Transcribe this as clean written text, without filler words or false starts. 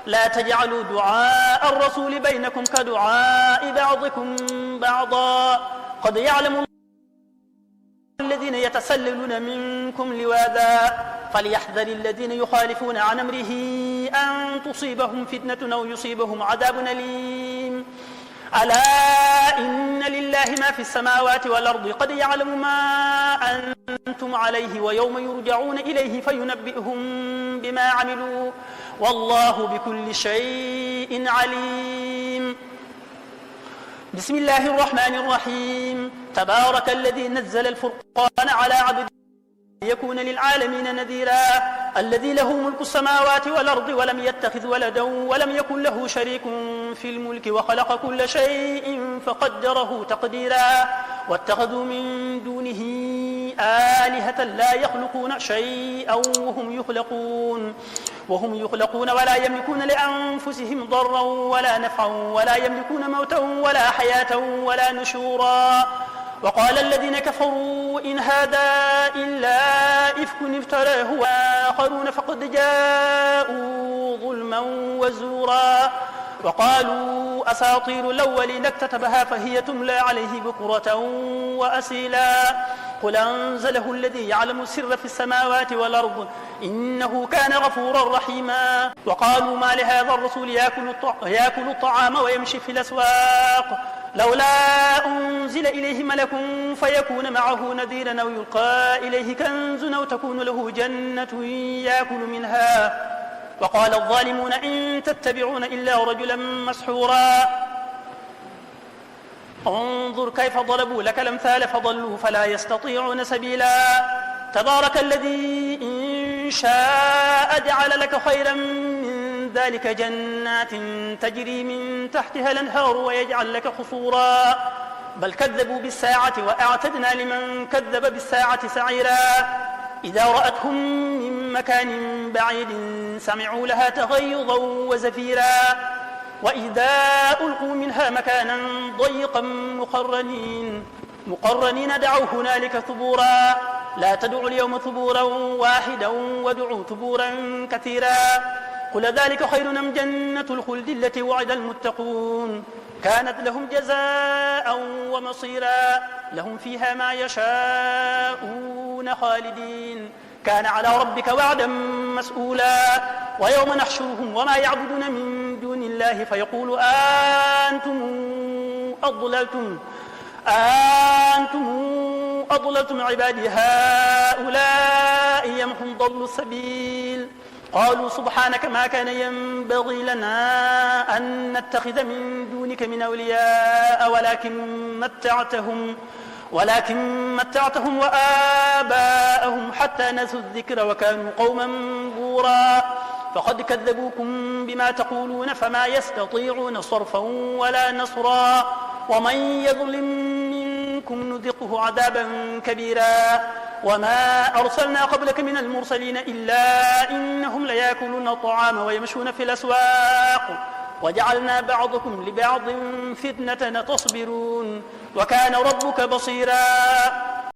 لا تجعلوا دعاء الرسول بينكم كدعاء بعضكم بعضا قد يعلم الله الذين يتسللون منكم لواذا فليحذر الذين يخالفون عن أمره أن تصيبهم فتنة أو يصيبهم عذاب أليم ألا إن لله ما في السماوات والأرض قد يعلم ما أنتم عليه ويوم يرجعون إليه فينبئهم بما عملوا والله بكل شيء عليم. بسم الله الرحمن الرحيم. تبارك الذي نزل الفرقان على عبده ليكون للعالمين نذيرا الذي له ملك السماوات والأرض ولم يتخذ ولدا ولم يكن له شريك في الملك وخلق كل شيء فقدره تقديرا واتخذوا من دونه آلهة لا يخلقون شيئا وهم يخلقون ولا يملكون لأنفسهم ضرا ولا نفعا ولا يملكون موتا ولا حياة ولا نشورا وقال الذين كفروا إن هذا إلا إفك افتراه وآخرون فقد جاءوا ظلما وزورا وقالوا أساطير الأولين اكتتبها فهي تملى عليه بكرة وأسيلا قل أنزله الذي يعلم السر في السماوات والأرض إنه كان غفورا رحيما وقالوا ما لهذا الرسول يأكل الطعام ويمشي في الأسواق لولا أنزل إليه ملك فيكون معه نذيرا أو يلقى إليه كنز أو تكون له جنة يأكل منها وقال الظالمون إن تتبعون إلا رجلا مسحورا انظر كيف ضربوا لك الأمثال فضلوا فلا يستطيعون سبيلا تبارك الذي إن شاء جعل لك خيرا من ذلك جنات تجري من تحتها الأنهار ويجعل لك قصورا بل كذبوا بالساعة وأعتدنا لمن كذب بالساعة سعيرا إذا رأتهم من مكان بعيد سمعوا لها تغيظا وزفيرا وإذا ألقوا منها مكانا ضيقا مقرنين دعوا هنالك ثبورا لا تدعوا اليوم ثبورا واحدا وادعوا ثبورا كثيرا قل ذلك خير أم جنة الخلد التي وعد المتقون كانت لهم جزاء ومصيرا لهم فيها ما يشاءون خالدين كان على ربك وعدا مسؤولا ويوم نحشرهم وما يعبدون من دون الله فيقول أنتم أضللتم عبادي هؤلاء أم هم ضلوا السبيل قالوا سبحانك ما كان ينبغي لنا أن نتخذ من دونك من أولياء ولكن متعتهم وآباءهم حتى نسوا الذكر وكانوا قوما بورا فقد كذبوكم بما تقولون فما يستطيعون صرفا ولا نصرا ومن يظلم منكم نذقه عذابا كبيرا وما أرسلنا قبلك من المرسلين إلا إنهم ليأكلون الطعام ويمشون في الأسواق وجعلنا بعضكم لبعض فتنة تصبرون وكان ربك بصيرا